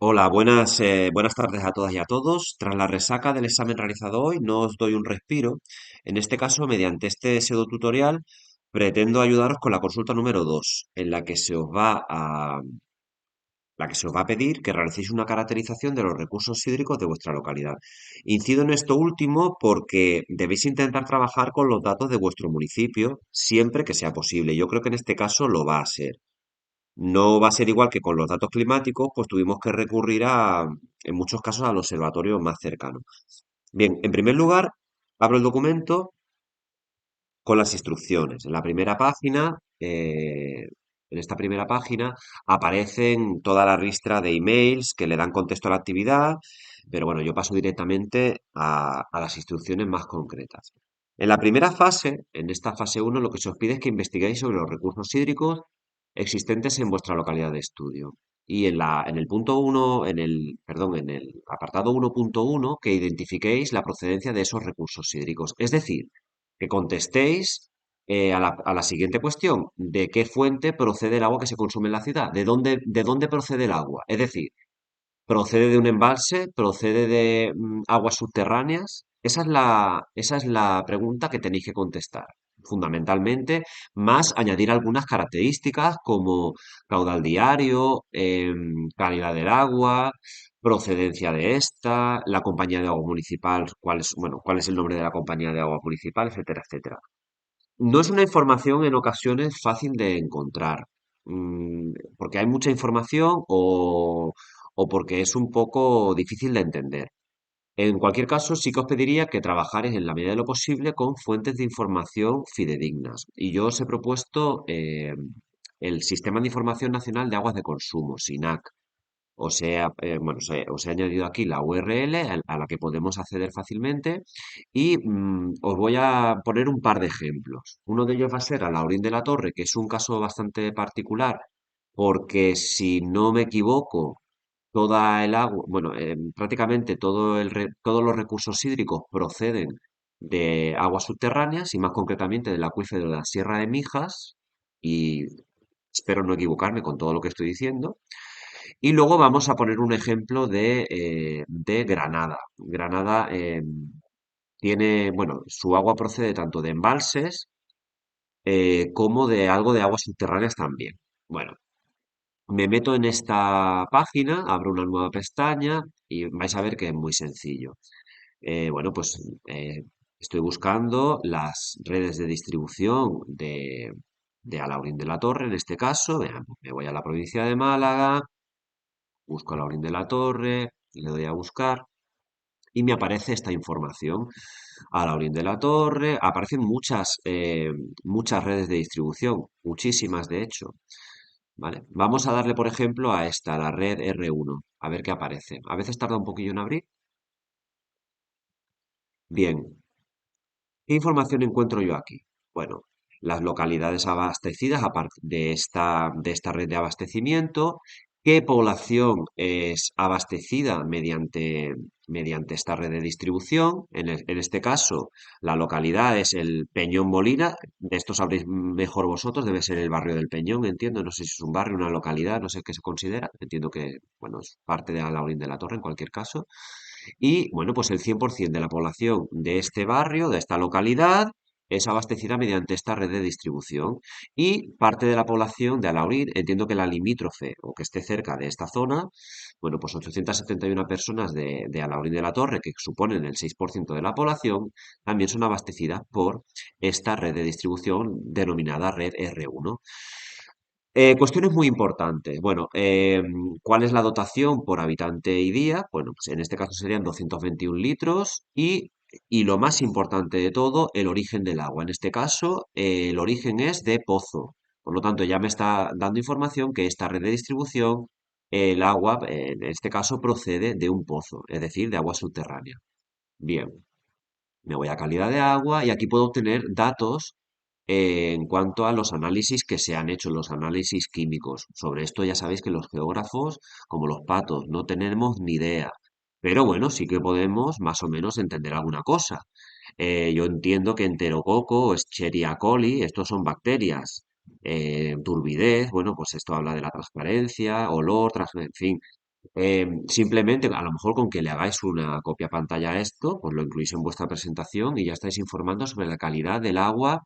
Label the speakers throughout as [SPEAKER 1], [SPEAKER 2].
[SPEAKER 1] Hola, buenas tardes a todas y a todos. Tras la resaca del examen realizado hoy, no os doy un respiro. En este caso, mediante este pseudo tutorial, pretendo ayudaros con la consulta número 2, en la que se os va a pedir que realicéis una caracterización de los recursos hídricos de vuestra localidad. Incido en esto último porque debéis intentar trabajar con los datos de vuestro municipio siempre que sea posible. Yo creo que en este caso lo va a ser. No va a ser igual que con los datos climáticos, pues tuvimos que recurrir en muchos casos, al observatorio más cercano. Bien, en primer lugar, abro el documento con las instrucciones. En esta primera página aparecen toda la ristra de emails que le dan contexto a la actividad, pero bueno, yo paso directamente a las instrucciones más concretas. En la primera fase, en esta fase uno, lo que se os pide es que investiguéis sobre los recursos hídricos existentes en vuestra localidad de estudio. Y en el punto uno, en el apartado 1.1, que identifiquéis la procedencia de esos recursos hídricos. Es decir, que contestéis a la siguiente cuestión: ¿de qué fuente procede el agua que se consume en la ciudad? De dónde procede el agua? Es decir, ¿procede de un embalse? ¿Procede de aguas subterráneas? Esa es la pregunta que tenéis que contestar, fundamentalmente, más añadir algunas características como caudal diario, calidad del agua, procedencia de esta, la compañía de agua municipal, cuál es el nombre de la compañía de agua municipal, etcétera, etcétera. No es una información en ocasiones fácil de encontrar, porque hay mucha información o porque es un poco difícil de entender. En cualquier caso, sí que os pediría que trabajarais en la medida de lo posible con fuentes de información fidedignas. Y yo os he propuesto el Sistema de Información Nacional de Aguas de Consumo, SINAC. Os he añadido aquí la URL a la que podemos acceder fácilmente y os voy a poner un par de ejemplos. Uno de ellos va a ser a Laurín de la Torre, que es un caso bastante particular, porque si no me equivoco, toda el agua, prácticamente todos los recursos hídricos proceden de aguas subterráneas y más concretamente del acuífero de la Sierra de Mijas, y espero no equivocarme con todo lo que estoy diciendo. Y luego vamos a poner un ejemplo de Granada. Granada su agua procede tanto de embalses como de algo de aguas subterráneas también. Bueno, me meto en esta página, abro una nueva pestaña y vais a ver que es muy sencillo. Bueno, pues estoy buscando las redes de distribución de Alaurín de la Torre, en este caso. Me voy a la provincia de Málaga. Busco a Laurín de la Torre, le doy a buscar y me aparece esta información. A Laurín de la Torre, aparecen muchas redes de distribución, muchísimas de hecho. Vale, vamos a darle, por ejemplo, a esta, la red R1, a ver qué aparece. A veces tarda un poquillo en abrir. Bien, ¿qué información encuentro yo aquí? Bueno, las localidades abastecidas de esta red de abastecimiento, qué población es abastecida mediante esta red de distribución. En este caso, la localidad es el Peñón Molina. De esto sabréis mejor vosotros, debe ser el barrio del Peñón, entiendo. No sé si es un barrio, una localidad, no sé qué se considera. Entiendo que, bueno, es parte de Alhaurín de la Torre en cualquier caso. Y bueno, pues el 100% de la población de este barrio, de esta localidad, es abastecida mediante esta red de distribución. Y parte de la población de Alaurín, entiendo que la limítrofe o que esté cerca de esta zona, bueno, pues 871 personas de Alaurín de la Torre, que suponen el 6% de la población, también son abastecidas por esta red de distribución denominada red R1. Cuestiones muy importantes. Bueno, ¿cuál es la dotación por habitante y día? Bueno, pues en este caso serían 221 litros y lo más importante de todo, el origen del agua. En este caso, el origen es de pozo. Por lo tanto, ya me está dando información que esta red de distribución, el agua, en este caso, procede de un pozo, es decir, de agua subterránea. Bien, me voy a calidad de agua y aquí puedo obtener datos en cuanto a los análisis que se han hecho, los análisis químicos. Sobre esto ya sabéis que los geógrafos, como los patos, no tenemos ni idea. Pero bueno, sí que podemos más o menos entender alguna cosa. Yo entiendo que enterococo, Escherichia coli, estos son bacterias. Turbidez, bueno, pues esto habla de la transparencia, olor, en fin. Simplemente, a lo mejor con que le hagáis una copia pantalla a esto, pues lo incluís en vuestra presentación y ya estáis informando sobre la calidad del agua.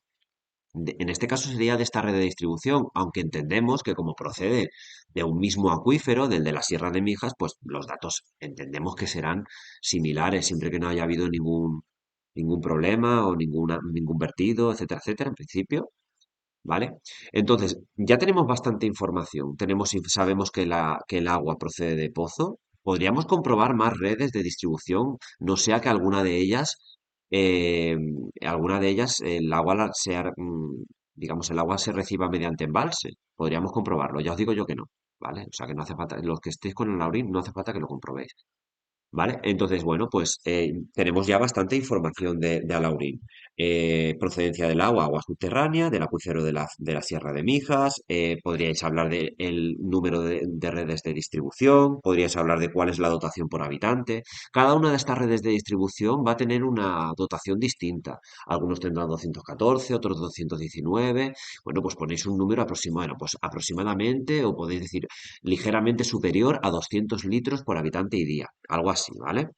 [SPEAKER 1] En este caso sería de esta red de distribución, aunque entendemos que como procede de un mismo acuífero, del de la Sierra de Mijas, pues los datos entendemos que serán similares, siempre que no haya habido ningún problema o ningún vertido, etcétera, etcétera, en principio. ¿Vale? Entonces, ya tenemos bastante información. Sabemos que el agua procede de pozo. Podríamos comprobar más redes de distribución, no sea que eh, alguna de ellas, el agua digamos, el agua se reciba mediante embalse. Podríamos comprobarlo. Ya os digo yo que no, ¿vale? O sea, que no hace falta, los que estéis con el Laurín, no hace falta que lo comprobéis. ¿Vale? Entonces, bueno, pues tenemos ya bastante información de Alaurín. Procedencia del agua, agua subterránea, del acuífero de la Sierra de Mijas, podríais hablar del número de redes de distribución, podríais hablar de cuál es la dotación por habitante. Cada una de estas redes de distribución va a tener una dotación distinta. Algunos tendrán 214, otros 219. Bueno, pues ponéis un número aproximado, bueno, pues aproximadamente, o podéis decir ligeramente superior a 200 litros por habitante y día, algo así, ¿vale?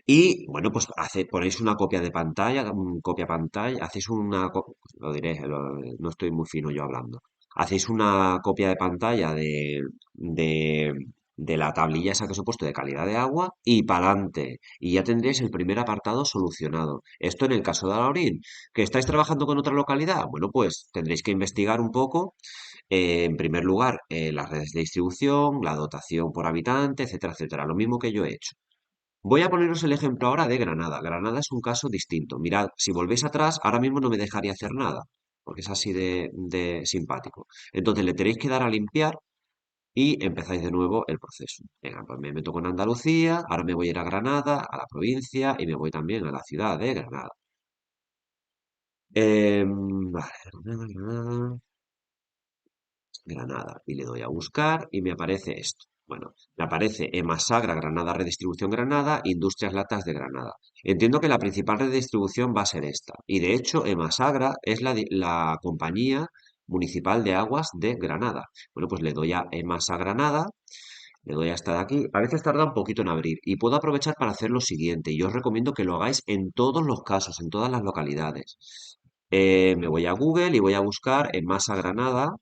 [SPEAKER 1] Y bueno, pues ponéis una copia de pantalla, copia pantalla, hacéis lo diré, no estoy muy fino yo hablando. Hacéis una copia de pantalla de, de la tablilla esa que os he puesto de calidad de agua y para adelante. Y ya tendréis el primer apartado solucionado. Esto en el caso de Alaurín. ¿Que estáis trabajando con otra localidad? Bueno, pues tendréis que investigar un poco en primer lugar, las redes de distribución, la dotación por habitante, etcétera, etcétera. Lo mismo que yo he hecho. Voy a poneros el ejemplo ahora de Granada. Granada es un caso distinto. Mirad, si volvéis atrás, ahora mismo no me dejaría hacer nada, porque es así de simpático. Entonces le tenéis que dar a limpiar y empezáis de nuevo el proceso. Venga, pues me meto con Andalucía, ahora me voy a ir a Granada, a la provincia y me voy también a la ciudad de Granada. Vale, Granada, Granada. Granada y le doy a buscar y me aparece esto. Bueno, me aparece Emasagra Granada Redistribución Granada, Industrias Latas de Granada. Entiendo que la principal redistribución va a ser esta. Y de hecho, Emasagra es la compañía municipal de aguas de Granada. Bueno, pues le doy a Emasa Granada, le doy a esta de aquí. A veces tarda un poquito en abrir y puedo aprovechar para hacer lo siguiente. Y os recomiendo que lo hagáis en todos los casos, en todas las localidades. Me voy a Google y voy a buscar Emasa Granada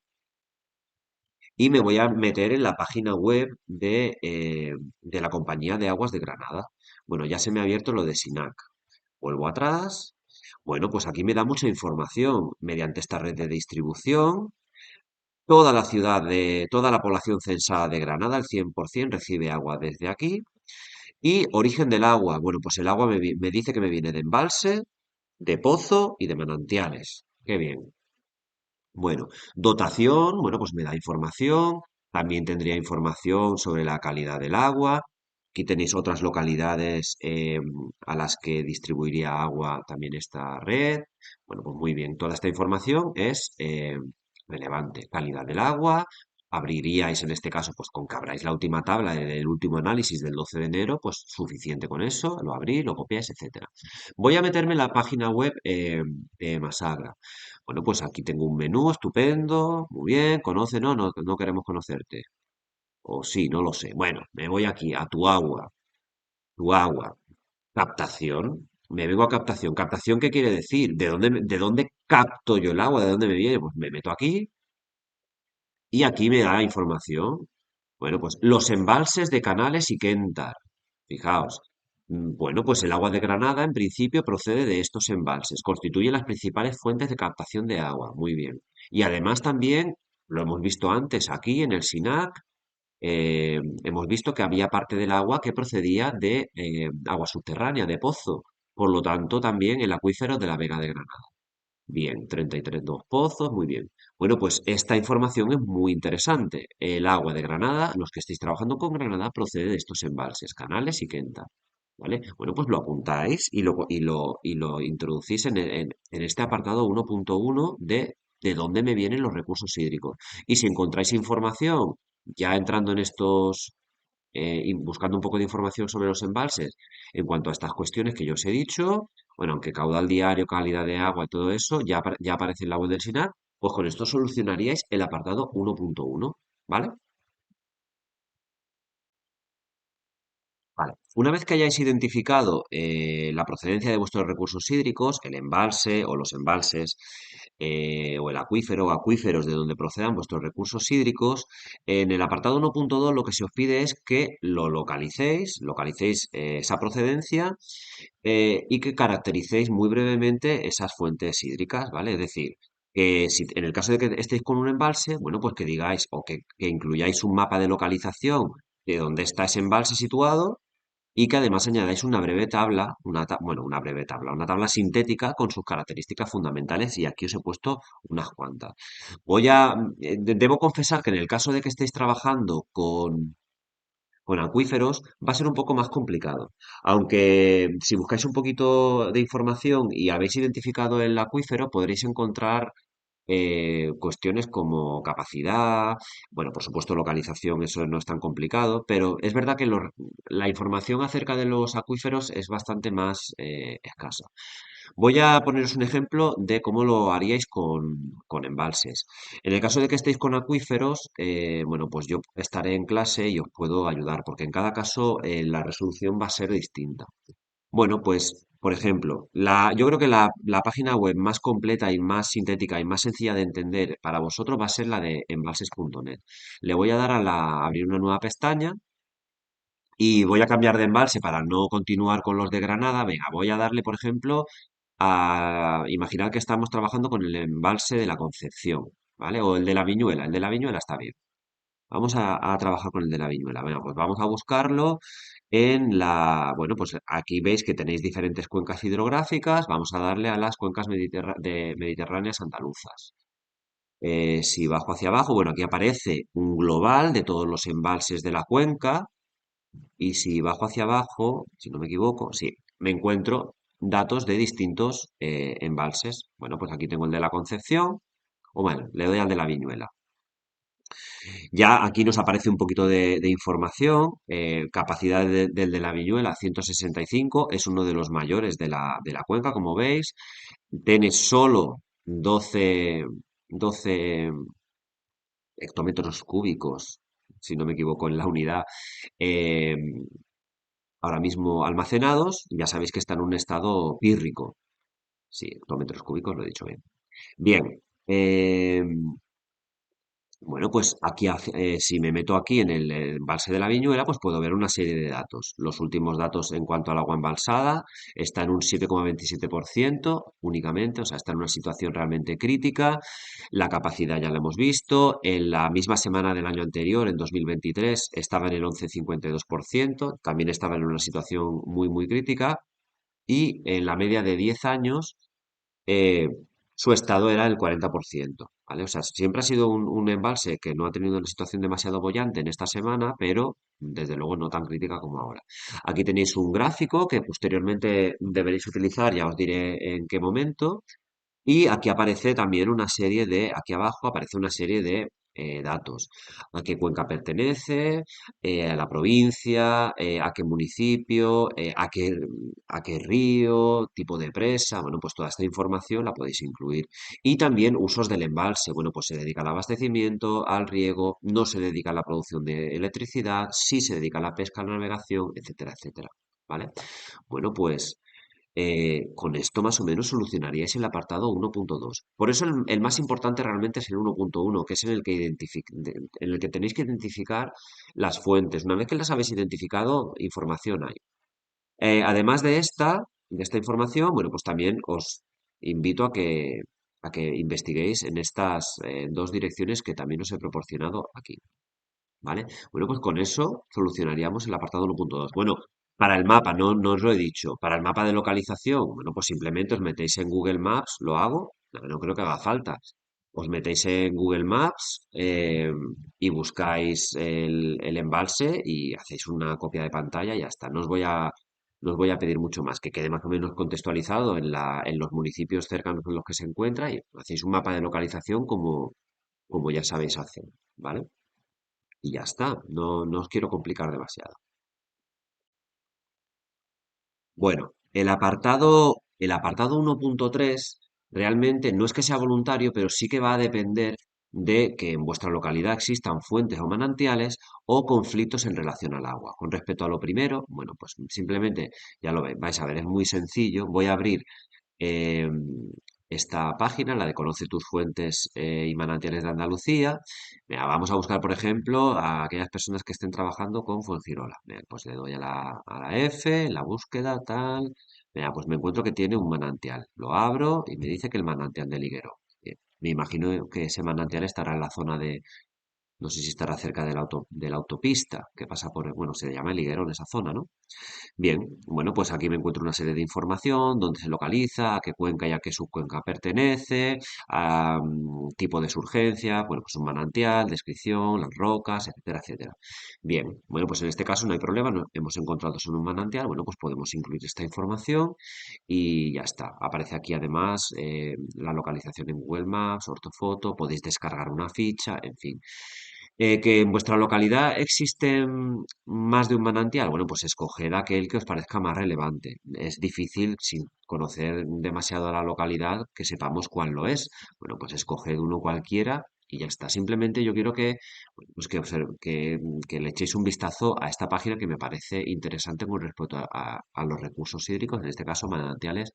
[SPEAKER 1] y me voy a meter en la página web de la Compañía de Aguas de Granada. Bueno, ya se me ha abierto lo de SINAC. Vuelvo atrás. Bueno, pues aquí me da mucha información mediante esta red de distribución. Toda la población censada de Granada, el 100% recibe agua desde aquí. Y origen del agua. Bueno, pues el agua me dice que me viene de embalse, de pozo y de manantiales. Qué bien. Bueno, dotación, bueno, pues me da información, también tendría información sobre la calidad del agua. Aquí tenéis otras localidades a las que distribuiría agua también esta red. Bueno, pues muy bien, toda esta información es relevante. Calidad del agua, abriríais en este caso, pues con que abráis la última tabla del último análisis del 12 de enero, pues suficiente con eso, lo abrís, lo copiáis, etcétera. Voy a meterme en la página web de Masagra. Bueno, pues aquí tengo un menú estupendo, muy bien, conoce, no, no, no queremos conocerte. O sí, no lo sé. Bueno, me voy aquí a tu agua, captación. Me vengo a captación. ¿Captación qué quiere decir? De dónde capto yo el agua? ¿De dónde me viene? Pues me meto aquí y aquí me da información. Bueno, pues los embalses de Canales y Quentar. Fijaos. Bueno, pues el agua de Granada en principio procede de estos embalses. Constituyen las principales fuentes de captación de agua. Muy bien. Y además también, lo hemos visto antes aquí en el SINAC, hemos visto que había parte del agua que procedía de agua subterránea, de pozo. Por lo tanto, también el acuífero de la Vega de Granada. Bien, 33 dos pozos, muy bien. Bueno, pues esta información es muy interesante. El agua de Granada, los que estéis trabajando con Granada, procede de estos embalses, canales y quenta. ¿Vale? Bueno, pues lo apuntáis y lo introducís en este apartado 1.1 de dónde me vienen los recursos hídricos. Y si encontráis información, ya entrando en estos, y buscando un poco de información sobre los embalses en cuanto a estas cuestiones que yo os he dicho, bueno, aunque caudal diario, calidad de agua y todo eso ya aparece en la web del SINAR, pues con esto solucionaríais el apartado 1.1, ¿vale? Vale. Una vez que hayáis identificado la procedencia de vuestros recursos hídricos, el embalse o los embalses, o el acuífero o acuíferos de donde procedan vuestros recursos hídricos, en el apartado 1.2 lo que se os pide es que lo localicéis esa procedencia, y que caractericéis muy brevemente esas fuentes hídricas, ¿vale? Es decir, que si en el caso de que estéis con un embalse, bueno, pues que digáis o que incluyáis un mapa de localización de dónde está ese embalse situado y que además añadáis una breve tabla, bueno, una breve tabla, una tabla sintética con sus características fundamentales y aquí os he puesto unas cuantas. Debo confesar que en el caso de que estéis trabajando con acuíferos va a ser un poco más complicado. Aunque si buscáis un poquito de información y habéis identificado el acuífero, podréis encontrar cuestiones como capacidad, bueno, por supuesto localización, eso no es tan complicado, pero es verdad que la información acerca de los acuíferos es bastante más escasa. Voy a poneros un ejemplo de cómo lo haríais con embalses. En el caso de que estéis con acuíferos, bueno, pues yo estaré en clase y os puedo ayudar, porque en cada caso la resolución va a ser distinta. Bueno, pues, por ejemplo, yo creo que la página web más completa y más sintética y más sencilla de entender para vosotros va a ser la de embalses.net. Le voy a dar abrir una nueva pestaña y voy a cambiar de embalse para no continuar con los de Granada. Venga, voy a darle, por ejemplo, a imaginar que estamos trabajando con el embalse de la Concepción, ¿vale? O el de la Viñuela. El de la Viñuela está bien. Vamos a trabajar con el de la Viñuela. Bueno, pues vamos a buscarlo bueno, pues aquí veis que tenéis diferentes cuencas hidrográficas. Vamos a darle a las cuencas mediterráneas andaluzas. Si bajo hacia abajo, bueno, aquí aparece un global de todos los embalses de la cuenca. Y si bajo hacia abajo, si no me equivoco, sí, me encuentro datos de distintos embalses. Bueno, pues aquí tengo el de la Concepción, o bueno, le doy al de la Viñuela. Ya aquí nos aparece un poquito de información. Capacidad del de la Viñuela, 165, es uno de los mayores de la cuenca, como veis. Tiene solo 12 hectómetros cúbicos, si no me equivoco, en la unidad. eh, Ahora mismo almacenados, ya sabéis que está en un estado pírrico. Sí, hectómetros cúbicos, lo he dicho bien. Bien, eh, bueno, pues aquí, si me meto aquí en el embalse de la Viñuela, pues puedo ver una serie de datos. Los últimos datos en cuanto al agua embalsada está en un 7,27% únicamente, o sea, está en una situación realmente crítica. La capacidad ya la hemos visto. En la misma semana del año anterior, en 2023, estaba en el 11,52%, también estaba en una situación muy, muy crítica. Y en la media de 10 años eh, su estado era el 40%, ¿vale? O sea, siempre ha sido un embalse que no ha tenido una situación demasiado boyante en esta semana, pero desde luego no tan crítica como ahora. Aquí tenéis un gráfico que posteriormente deberéis utilizar, ya os diré en qué momento, y aquí aparece también aquí abajo aparece una serie de datos. A qué cuenca pertenece, a la provincia, a qué municipio, a qué río, tipo de presa. Bueno, pues toda esta información la podéis incluir. Y también usos del embalse. Bueno, pues se dedica al abastecimiento, al riego, no se dedica a la producción de electricidad, sí se dedica a la pesca, a la navegación, etcétera, etcétera. ¿Vale? Bueno, pues con esto más o menos solucionaríais el apartado 1.2. Por eso el más importante realmente es el 1.1, que es en el que tenéis que identificar las fuentes. Una vez que las habéis identificado, información hay. Además de esta información, bueno, pues también os invito a que investiguéis en estas dos direcciones que también os he proporcionado aquí. ¿Vale? Bueno, pues con eso solucionaríamos el apartado 1.2. Bueno, para el mapa, no os lo he dicho, para el mapa de localización, bueno, pues simplemente os metéis en Google Maps, lo hago, no creo que haga falta. Os metéis en Google Maps y buscáis el embalse y hacéis una copia de pantalla y ya está. No os voy a pedir mucho más, que quede más o menos contextualizado en los municipios cercanos en los que se encuentra y hacéis un mapa de localización como ya sabéis hacer, ¿vale? Y ya está, no os quiero complicar demasiado. Bueno, el apartado 1.3 realmente no es que sea voluntario, pero sí que va a depender. de que en vuestra localidad existan fuentes o manantiales o conflictos en relación al agua. Con respecto a lo primero, bueno, pues simplemente, ya lo vais a ver, es muy sencillo. Voy a abrir eh, esta página, la de Conoce tus fuentes y manantiales de Andalucía. Venga, vamos a buscar, por ejemplo, a aquellas personas que estén trabajando con Fuengirola. Venga, pues le doy a la F, la búsqueda, tal. Venga, pues me encuentro que tiene un manantial. Lo abro y me dice que el manantial de Liguero. Bien, me imagino que ese manantial estará en la zona de, no sé si estará cerca de la autopista que pasa por, bueno, se llama el Liguero en esa zona, ¿no? Bien, bueno, pues aquí me encuentro una serie de información, dónde se localiza, a qué cuenca y a qué subcuenca pertenece, a, tipo de surgencia, bueno, pues un manantial, descripción, las rocas, etcétera, etcétera. Bien, bueno, pues en este caso no hay problema, hemos encontrado solo un manantial, bueno, pues podemos incluir esta información y ya está. Aparece aquí además la localización en Google Maps, ortofoto, podéis descargar una ficha, en fin. Que en vuestra localidad existen más de un manantial, bueno, pues escoged aquel que os parezca más relevante. Es difícil, sin conocer demasiado a la localidad, que sepamos cuál lo es. Bueno, pues escoged uno cualquiera y ya está. Simplemente yo quiero que, bueno, pues que le echéis un vistazo a esta página que me parece interesante con respecto a los recursos hídricos, en este caso manantiales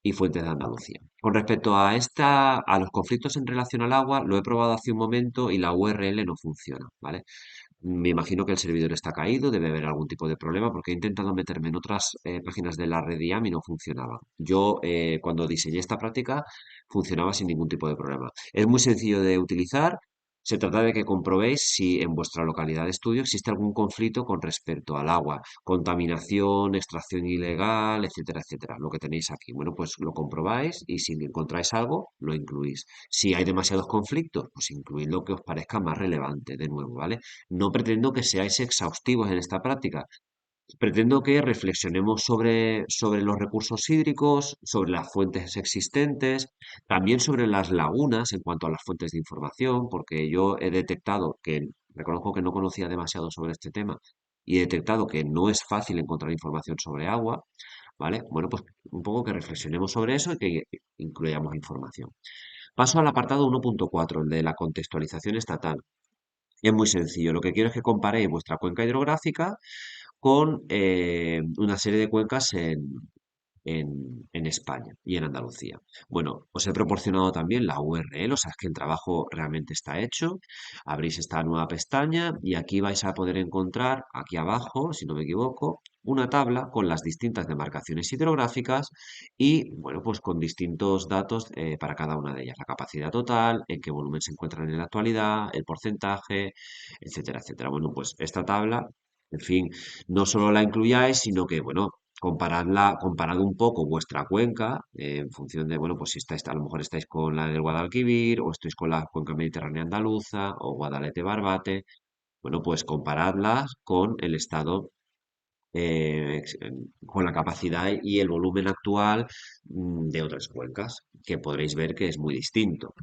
[SPEAKER 1] y fuentes de Andalucía. Con respecto a los conflictos en relación al agua, lo he probado hace un momento y la URL no funciona, ¿vale? Me imagino que el servidor está caído, debe haber algún tipo de problema porque he intentado meterme en otras páginas de la red IAM y no funcionaba. Yo, cuando diseñé esta práctica, funcionaba sin ningún tipo de problema. Es muy sencillo de utilizar. Se trata de que comprobéis si en vuestra localidad de estudio existe algún conflicto con respecto al agua, contaminación, extracción ilegal, etcétera, etcétera. Lo que tenéis aquí. Bueno, pues lo comprobáis y si encontráis algo, lo incluís. Si hay demasiados conflictos, pues incluid lo que os parezca más relevante, de nuevo, ¿vale? No pretendo que seáis exhaustivos en esta práctica. Pretendo que reflexionemos sobre los recursos hídricos, sobre las fuentes existentes, también sobre las lagunas en cuanto a las fuentes de información, porque yo he detectado que, reconozco que no conocía demasiado sobre este tema, y he detectado que no es fácil encontrar información sobre agua, ¿vale? Bueno, pues un poco que reflexionemos sobre eso y que incluyamos información. Paso al apartado 1.4, el de la contextualización estatal. Es muy sencillo. Lo que quiero es que comparéis vuestra cuenca hidrográfica con una serie de cuencas en España y en Andalucía. Bueno, os he proporcionado también la URL, o sea, es que el trabajo realmente está hecho. Abrís esta nueva pestaña y aquí vais a poder encontrar, aquí abajo, si no me equivoco, una tabla con las distintas demarcaciones hidrográficas y, bueno, pues con distintos datos para cada una de ellas. La capacidad total, en qué volumen se encuentran en la actualidad, el porcentaje, etcétera, etcétera. Bueno, pues esta tabla, en fin, no solo la incluyáis, sino que, bueno, comparad un poco vuestra cuenca en función de, bueno, pues si estáis, a lo mejor estáis con la del Guadalquivir o estáis con la cuenca mediterránea andaluza o Guadalete-Barbate, bueno, pues comparadlas con el estado, con la capacidad y el volumen actual de otras cuencas, que podréis ver que es muy distinto.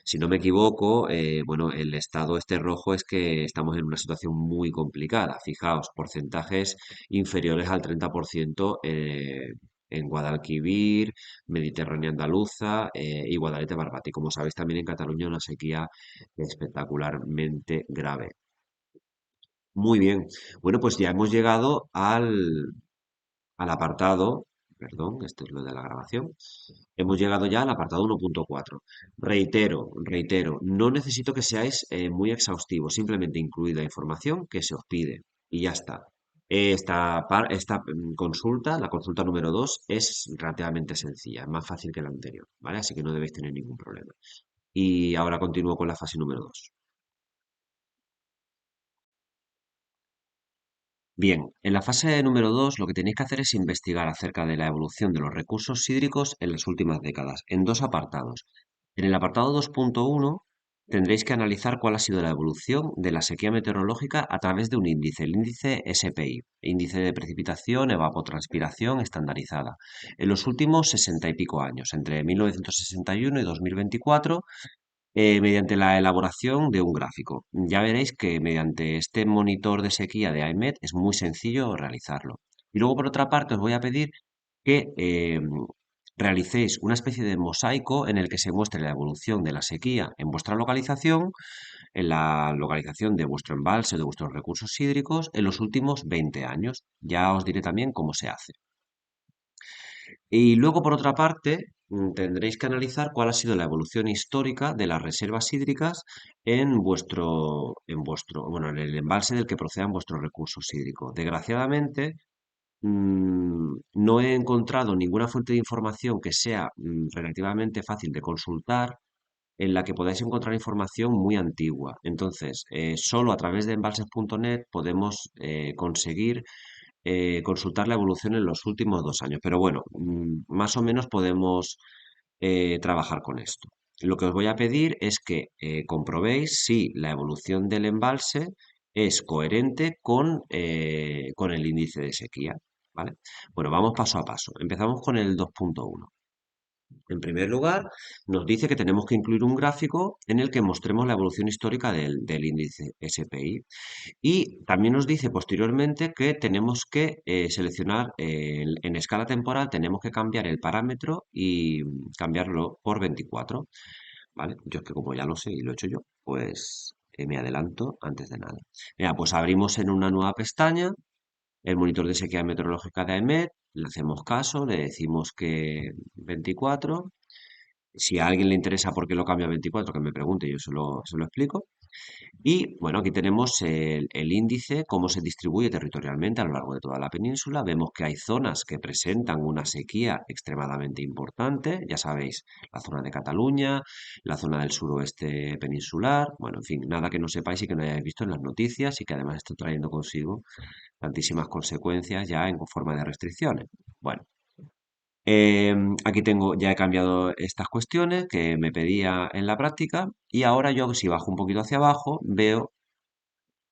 [SPEAKER 1] Si no me equivoco, bueno, el estado este rojo es que estamos en una situación muy complicada. Fijaos, porcentajes inferiores al 30% en Guadalquivir, Mediterránea andaluza y Guadalete Barbate. Y como sabéis, también en Cataluña una sequía espectacularmente grave. Muy bien. Bueno, pues ya hemos llegado al apartado, perdón, esto es lo de la grabación. Hemos llegado ya al apartado 1.4. Reitero, no necesito que seáis muy exhaustivos, simplemente incluid la información que se os pide y ya está. Esta consulta, la consulta número 2, es relativamente sencilla, es más fácil que la anterior, ¿vale? Así que no debéis tener ningún problema. Y ahora continúo con la fase número 2. Bien, en la fase número 2 lo que tenéis que hacer es investigar acerca de la evolución de los recursos hídricos en las últimas décadas, en dos apartados. En el apartado 2.1 tendréis que analizar cuál ha sido la evolución de la sequía meteorológica a través de un índice, el índice SPI, índice de precipitación, evapotranspiración estandarizada, en los últimos 60 y pico años, entre 1961 y 2024, mediante la elaboración de un gráfico. Ya veréis que mediante este monitor de sequía de IMET es muy sencillo realizarlo. Y luego, por otra parte, os voy a pedir que realicéis una especie de mosaico en el que se muestre la evolución de la sequía en vuestra localización, en la localización de vuestro embalse o de vuestros recursos hídricos en los últimos 20 años. Ya os diré también cómo se hace. Y luego, por otra parte, tendréis que analizar cuál ha sido la evolución histórica de las reservas hídricas bueno, en el embalse del que procedan vuestros recursos hídricos. Desgraciadamente, no he encontrado ninguna fuente de información que sea relativamente fácil de consultar en la que podáis encontrar información muy antigua. Entonces, solo a través de embalses.net podemos conseguir consultar la evolución en los últimos 2 años. Pero bueno, más o menos podemos trabajar con esto. Lo que os voy a pedir es que comprobéis si la evolución del embalse es coherente con el índice de sequía, ¿vale? Bueno, vamos paso a paso. Empezamos con el 2.1. En primer lugar, nos dice que tenemos que incluir un gráfico en el que mostremos la evolución histórica del índice SPI. Y también nos dice posteriormente que tenemos que seleccionar en escala temporal, tenemos que cambiar el parámetro y cambiarlo por 24, ¿vale? Yo es que como ya lo sé y lo he hecho yo, pues me adelanto antes de nada. Mira, pues abrimos en una nueva pestaña el monitor de sequía meteorológica de AEMET, le hacemos caso, le decimos que 24. Si a alguien le interesa por qué lo cambia a 24, que me pregunte, yo se lo explico. Y bueno, aquí tenemos el índice, cómo se distribuye territorialmente a lo largo de toda la península. Vemos que hay zonas que presentan una sequía extremadamente importante, ya sabéis, la zona de Cataluña, la zona del suroeste peninsular, bueno, en fin, nada que no sepáis y que no hayáis visto en las noticias y que además está trayendo consigo tantísimas consecuencias ya en forma de restricciones. Bueno, aquí tengo, ya he cambiado estas cuestiones que me pedía en la práctica y ahora yo, si bajo un poquito hacia abajo, veo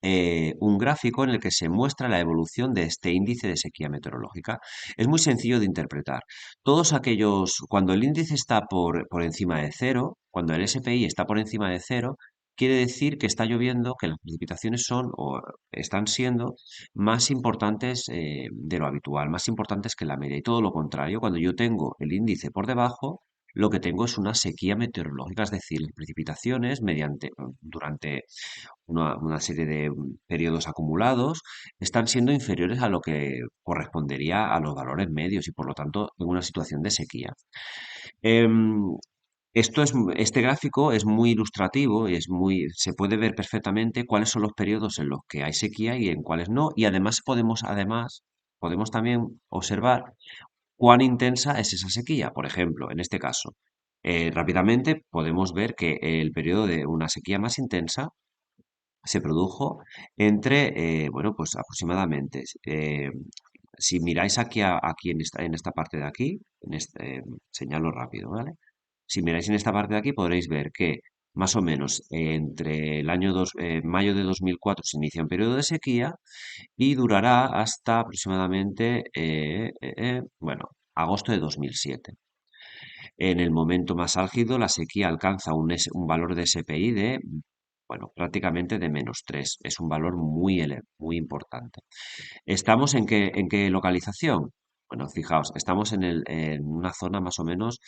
[SPEAKER 1] un gráfico en el que se muestra la evolución de este índice de sequía meteorológica. Es muy sencillo de interpretar. Todos aquellos, cuando el índice está por encima de cero, cuando el SPI está por encima de cero, quiere decir que está lloviendo, que las precipitaciones son o están siendo más importantes de lo habitual, más importantes que la media. Y todo lo contrario, cuando yo tengo el índice por debajo, lo que tengo es una sequía meteorológica, es decir, las precipitaciones durante una serie de periodos acumulados están siendo inferiores a lo que correspondería a los valores medios y por lo tanto en una situación de sequía. Em, este gráfico es muy ilustrativo y se puede ver perfectamente cuáles son los periodos en los que hay sequía y en cuáles no. Y además podemos también observar cuán intensa es esa sequía. Por ejemplo, en este caso, rápidamente podemos ver que el periodo de una sequía más intensa se produjo bueno, pues aproximadamente, si miráis aquí en esta parte de aquí, señalo rápido, ¿vale? Si miráis en esta parte de aquí podréis ver que más o menos entre el año mayo de 2004 se inicia un periodo de sequía y durará hasta aproximadamente, bueno, agosto de 2007. En el momento más álgido, la sequía alcanza un valor de SPI de, bueno, prácticamente de -3. Es un valor muy importante. ¿Estamos en qué localización? Bueno, fijaos, estamos en una zona más o menos,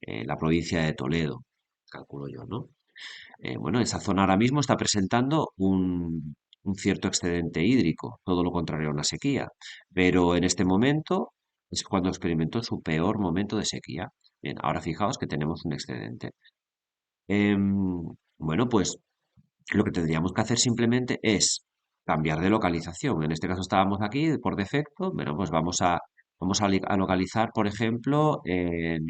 [SPEAKER 1] la provincia de Toledo, calculo yo, ¿no? Bueno, esa zona ahora mismo está presentando un cierto excedente hídrico, todo lo contrario a una sequía, pero en este momento es cuando experimentó su peor momento de sequía. Bien, ahora fijaos que tenemos un excedente. Bueno, pues lo que tendríamos que hacer simplemente es cambiar de localización. En este caso estábamos aquí por defecto. Bueno, pues vamos a localizar, por ejemplo, en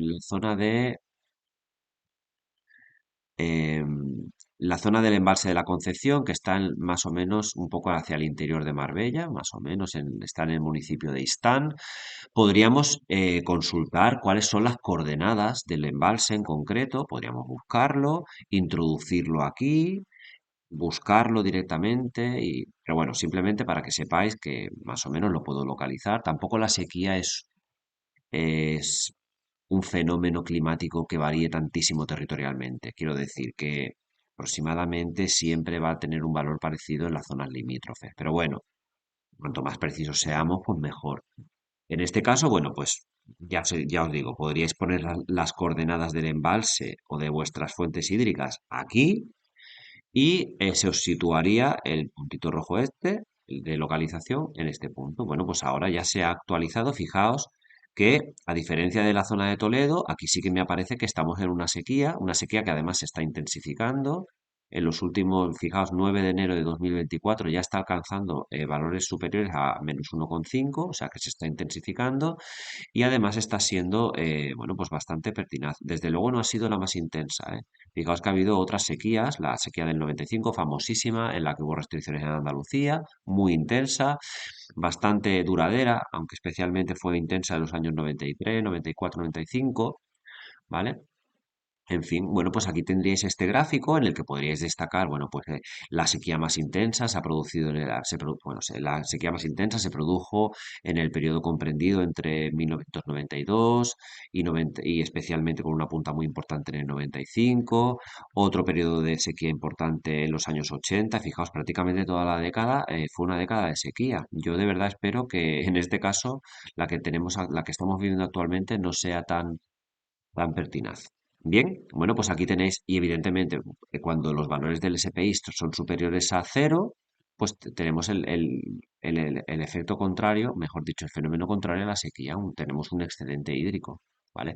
[SPEAKER 1] la zona del embalse de la Concepción, que está más o menos un poco hacia el interior de Marbella, más o menos está en el municipio de Istán. Podríamos consultar cuáles son las coordenadas del embalse en concreto, podríamos buscarlo, introducirlo aquí, buscarlo directamente, pero bueno, simplemente para que sepáis que más o menos lo puedo localizar. Tampoco la sequía es un fenómeno climático que varíe tantísimo territorialmente. Quiero decir que aproximadamente siempre va a tener un valor parecido en las zonas limítrofes. Pero bueno, cuanto más precisos seamos, pues mejor. En este caso, bueno, pues ya os digo, podríais poner las coordenadas del embalse o de vuestras fuentes hídricas aquí y se os situaría el puntito rojo este el de localización en este punto. Bueno, pues ahora ya se ha actualizado. Fijaos que, a diferencia de la zona de Toledo, aquí sí que me aparece que estamos en una sequía que además se está intensificando. En los últimos, fijaos, 9 de enero de 2024 ya está alcanzando valores superiores a -1,5, o sea que se está intensificando y además está siendo, bueno, pues bastante pertinaz. Desde luego no ha sido la más intensa, ¿eh? Fijaos que ha habido otras sequías, la sequía del 95, famosísima, en la que hubo restricciones en Andalucía, muy intensa, bastante duradera, aunque especialmente fue intensa en los años 93, 94, 95, ¿vale? En fin, bueno, pues aquí tendríais este gráfico en el que podríais destacar, bueno, pues la sequía más intensa se ha producido la sequía más intensa se produjo en el periodo comprendido entre 1992 y, 90 y especialmente con una punta muy importante en el 95, otro periodo de sequía importante en los años 80, fijaos, prácticamente toda la década fue una década de sequía. Yo de verdad espero que en este caso la que estamos viviendo actualmente no sea tan pertinaz. Bien, bueno, pues aquí tenéis, y evidentemente, cuando los valores del SPI son superiores a cero, pues tenemos el efecto contrario, mejor dicho, el fenómeno contrario a la sequía, tenemos un excedente hídrico, ¿vale?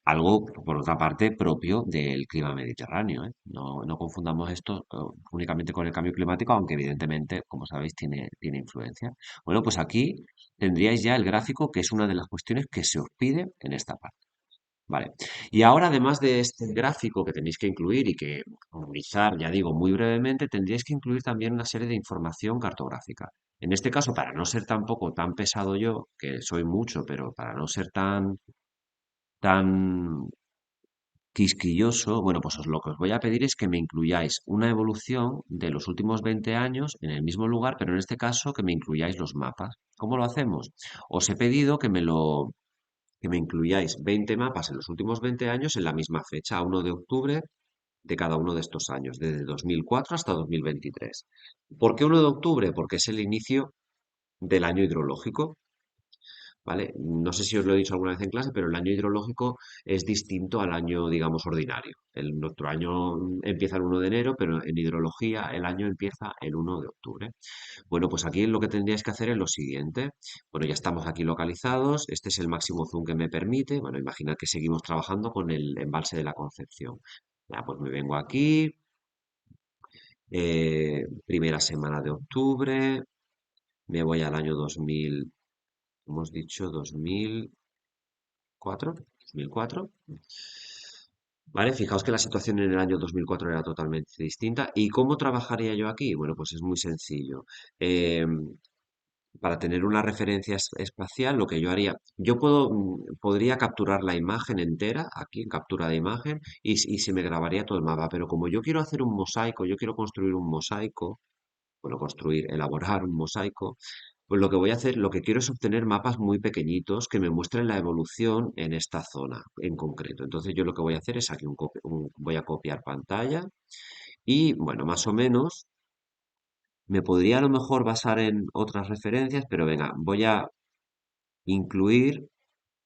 [SPEAKER 1] Algo, por otra parte, propio del clima mediterráneo, ¿eh? No confundamos esto únicamente con el cambio climático, aunque evidentemente, como sabéis, tiene influencia. Bueno, pues aquí tendríais ya el gráfico, que es una de las cuestiones que se os pide en esta parte. Vale. Y ahora, además de este gráfico que tenéis que incluir y que analizar, ya digo, muy brevemente, tendríais que incluir también una serie de información cartográfica. En este caso, para no ser tampoco tan pesado yo, que soy mucho, pero para no ser tan quisquilloso, bueno, pues lo que os voy a pedir es que me incluyáis una evolución de los últimos 20 años en el mismo lugar, pero en este caso que me incluyáis los mapas. ¿Cómo lo hacemos? Os he pedido que me incluyáis 20 mapas en los últimos 20 años en la misma fecha, a 1 de octubre de cada uno de estos años, desde 2004 hasta 2023. ¿Por qué 1 de octubre? Porque es el inicio del año hidrológico, ¿vale? No sé si os lo he dicho alguna vez en clase, pero el año hidrológico es distinto al año, digamos, ordinario. Nuestro año empieza el 1 de enero, pero en hidrología el año empieza el 1 de octubre. Bueno, pues aquí lo que tendríais que hacer es lo siguiente. Bueno, ya estamos aquí localizados. Este es el máximo zoom que me permite. Bueno, imaginad que seguimos trabajando con el embalse de la Concepción. Ya, pues me vengo aquí. Primera semana de octubre. Me voy al año 2000. Hemos dicho 2004. 2004. Vale, fijaos que la situación en el año 2004 era totalmente distinta. ¿Y cómo trabajaría yo aquí? Bueno, pues es muy sencillo. Em, para tener una referencia espacial, lo que yo haría, podría capturar la imagen entera, aquí en captura de imagen, y se me grabaría todo el mapa. Pero como yo quiero hacer un mosaico, yo quiero construir un mosaico, bueno, elaborar un mosaico, pues lo que voy a hacer, lo que quiero es obtener mapas muy pequeñitos que me muestren la evolución en esta zona en concreto. Entonces yo lo que voy a hacer es aquí voy a copiar pantalla y, bueno, más o menos me podría a lo mejor basar en otras referencias, pero venga, voy a incluir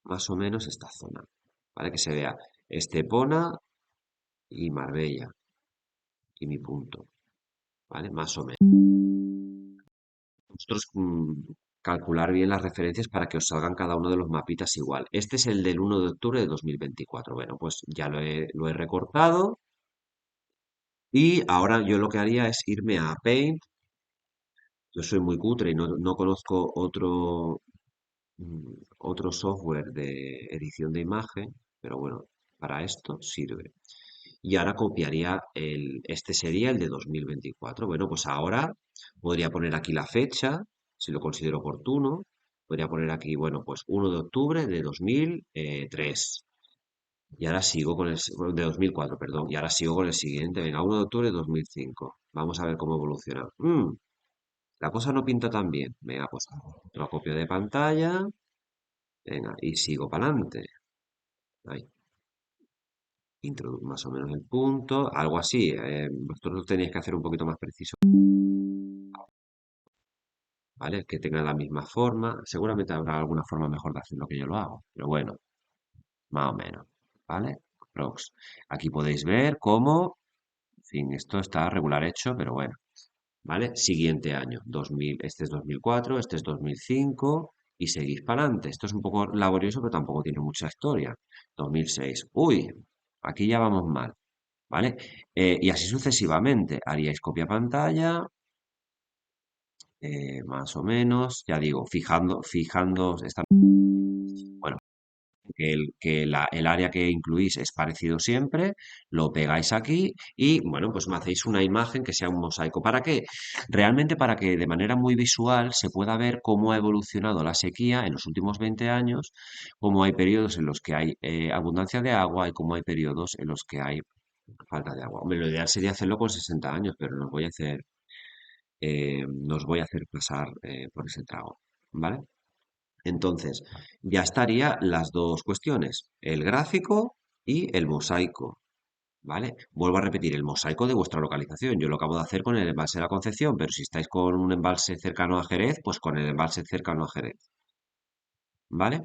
[SPEAKER 1] más o menos esta zona, ¿vale? Que se vea Estepona y Marbella y mi punto, ¿vale? Más o menos. Vosotros calcular bien las referencias para que os salgan cada uno de los mapitas igual. Este es el del 1 de octubre de 2024. Bueno, pues ya lo he recortado y ahora yo lo que haría es irme a Paint. Yo soy muy cutre y no conozco otro software de edición de imagen, pero bueno, para esto sirve. Y ahora copiaría este sería el de 2024. Bueno, pues ahora podría poner aquí la fecha, si lo considero oportuno. Podría poner aquí, bueno, pues 1 de octubre de 2003. Y ahora sigo bueno, de 2004, perdón. Y ahora sigo con el siguiente. Venga, 1 de octubre de 2005. Vamos a ver cómo evoluciona. La cosa no pinta tan bien. Venga, pues lo copio de pantalla. Venga, y sigo para adelante. Ahí. Introduzco más o menos el punto, algo así. Vosotros lo tenéis que hacer un poquito más preciso. ¿vale? Que tengan la misma forma. Seguramente habrá alguna forma mejor de hacerlo que yo lo hago, pero bueno, más o menos, ¿vale? Prox. Aquí podéis ver cómo, en fin, esto está regular hecho, pero bueno, ¿vale? Siguiente año, 2000, este es 2004, este es 2005 y seguís para adelante. Esto es un poco laborioso, pero tampoco tiene mucha historia. 2006, uy, aquí ya vamos mal, ¿vale? Y así sucesivamente. Haríais copia pantalla, más o menos, ya digo, fijando esta, bueno, el área que incluís es parecido siempre, lo pegáis aquí y, bueno, pues me hacéis una imagen que sea un mosaico. ¿Para qué? Realmente para que de manera muy visual se pueda ver cómo ha evolucionado la sequía en los últimos 20 años, cómo hay periodos en los que hay abundancia de agua y cómo hay periodos en los que hay falta de agua. Hombre, lo ideal sería hacerlo con 60 años, pero nos voy a hacer pasar por ese trago, ¿vale? Entonces, ya estaría las dos cuestiones, el gráfico y el mosaico, ¿vale? Vuelvo a repetir, el mosaico de vuestra localización. Yo lo acabo de hacer con el embalse de la Concepción, pero si estáis con un embalse cercano a Jerez, pues con el embalse cercano a Jerez, ¿vale?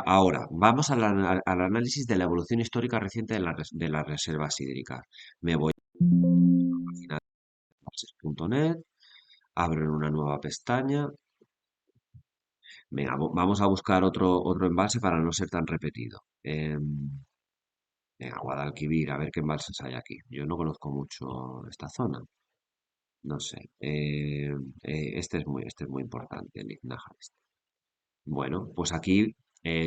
[SPEAKER 1] Ahora, vamos al análisis de la evolución histórica reciente de las reservas hídricas. Me voy a la página de embalses.net, abro en una nueva pestaña. Venga, vamos a buscar otro embalse para no ser tan repetido. Venga, Guadalquivir, a ver qué embalses hay aquí. Yo no conozco mucho esta zona, no sé. Este es muy importante, el Iznájar este. Bueno, pues aquí,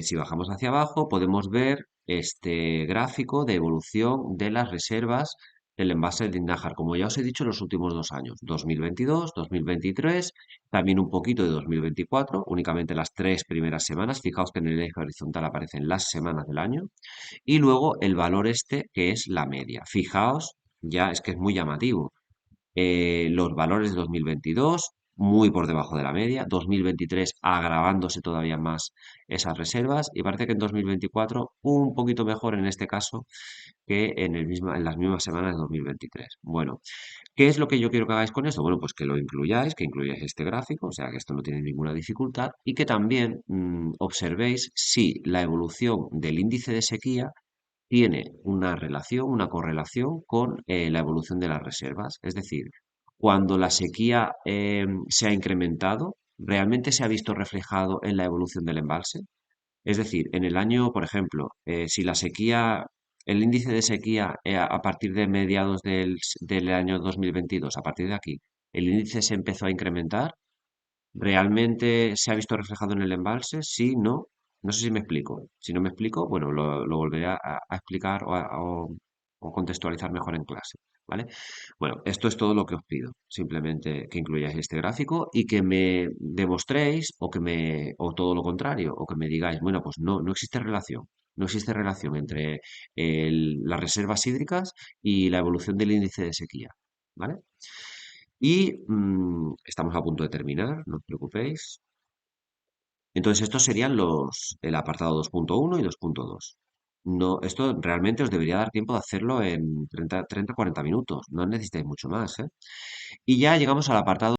[SPEAKER 1] si bajamos hacia abajo, podemos ver este gráfico de evolución de las reservas del embalse de Nájar, como ya os he dicho, en los últimos 2 años, 2022, 2023, también un poquito de 2024, únicamente las 3 primeras semanas. Fijaos que en el eje horizontal aparecen las semanas del año, y luego el valor este, que es la media. Fijaos, ya es que es muy llamativo. Los valores de 2022 muy por debajo de la media, 2023 agravándose todavía más esas reservas y parece que en 2024 un poquito mejor en este caso que en las mismas semanas de 2023. Bueno, ¿qué es lo que yo quiero que hagáis con esto? Bueno, pues que lo incluyáis, que incluyáis este gráfico, o sea que esto no tiene ninguna dificultad y que también observéis si la evolución del índice de sequía tiene una relación, una correlación con la evolución de las reservas. Es decir, cuando la sequía se ha incrementado, ¿realmente se ha visto reflejado en la evolución del embalse? Es decir, en el año, por ejemplo, si la sequía, el índice de sequía a partir de mediados del año 2022, a partir de aquí, el índice se empezó a incrementar. ¿Realmente se ha visto reflejado en el embalse? Sí, no. No sé si me explico. Si no me explico, bueno, lo volveré a explicar o contextualizar mejor en clase, ¿vale? Bueno, esto es todo lo que os pido. Simplemente que incluyáis este gráfico y que me demostréis o todo lo contrario, o que me digáis, bueno, pues no, no existe relación. No existe relación entre las reservas hídricas y la evolución del índice de sequía, ¿vale? Y estamos a punto de terminar, no os preocupéis. Entonces, estos serían el apartado 2.1 y 2.2. No, esto realmente os debería dar tiempo de hacerlo en 30, 40 minutos. No necesitáis mucho más, ¿eh? Y ya llegamos al apartado.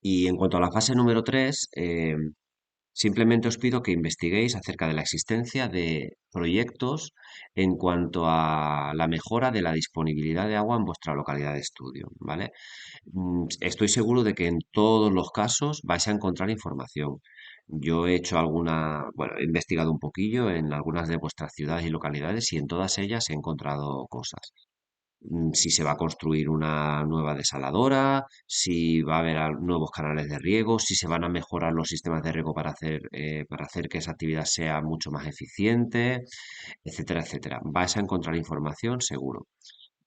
[SPEAKER 1] Y en cuanto a la fase número 3, simplemente os pido que investiguéis acerca de la existencia de proyectos en cuanto a la mejora de la disponibilidad de agua en vuestra localidad de estudio, ¿vale? Estoy seguro de que en todos los casos vais a encontrar información. Yo he hecho bueno, he investigado un poquillo en algunas de vuestras ciudades y localidades y en todas ellas he encontrado cosas. Si se va a construir una nueva desaladora, si va a haber nuevos canales de riego, si se van a mejorar los sistemas de riego para hacer que esa actividad sea mucho más eficiente, etcétera, etcétera. Vais a encontrar información seguro.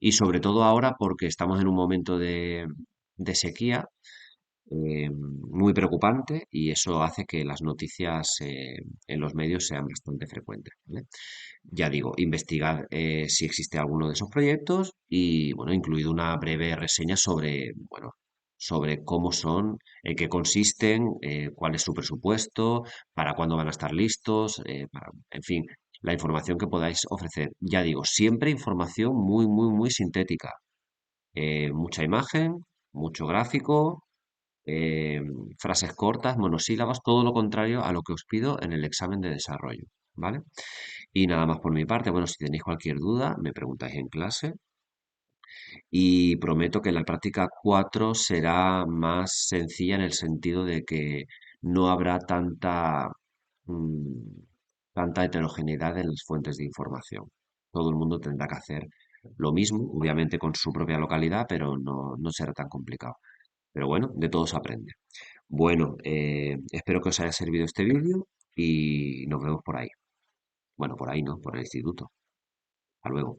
[SPEAKER 1] Y sobre todo ahora porque estamos en un momento de sequía muy preocupante y eso hace que las noticias en los medios sean bastante frecuentes, ¿vale? Ya digo, investigar si existe alguno de esos proyectos y, bueno, incluido una breve reseña sobre cómo son, en qué consisten, cuál es su presupuesto, para cuándo van a estar listos, en fin, la información que podáis ofrecer. Ya digo, siempre información muy, muy, muy sintética. Mucha imagen, mucho gráfico, eh, frases cortas, monosílabos, todo lo contrario a lo que os pido en el examen de desarrollo, ¿vale? Y nada más por mi parte. Bueno, si tenéis cualquier duda, me preguntáis en clase y prometo que la práctica 4 será más sencilla en el sentido de que no habrá mm, tanta heterogeneidad en las fuentes de información. Todo el mundo tendrá que hacer lo mismo, obviamente con su propia localidad, pero no será tan complicado. Pero bueno, de todo se aprende. Bueno, espero que os haya servido este vídeo y nos vemos por ahí. Bueno, por ahí no, por el instituto. Hasta luego.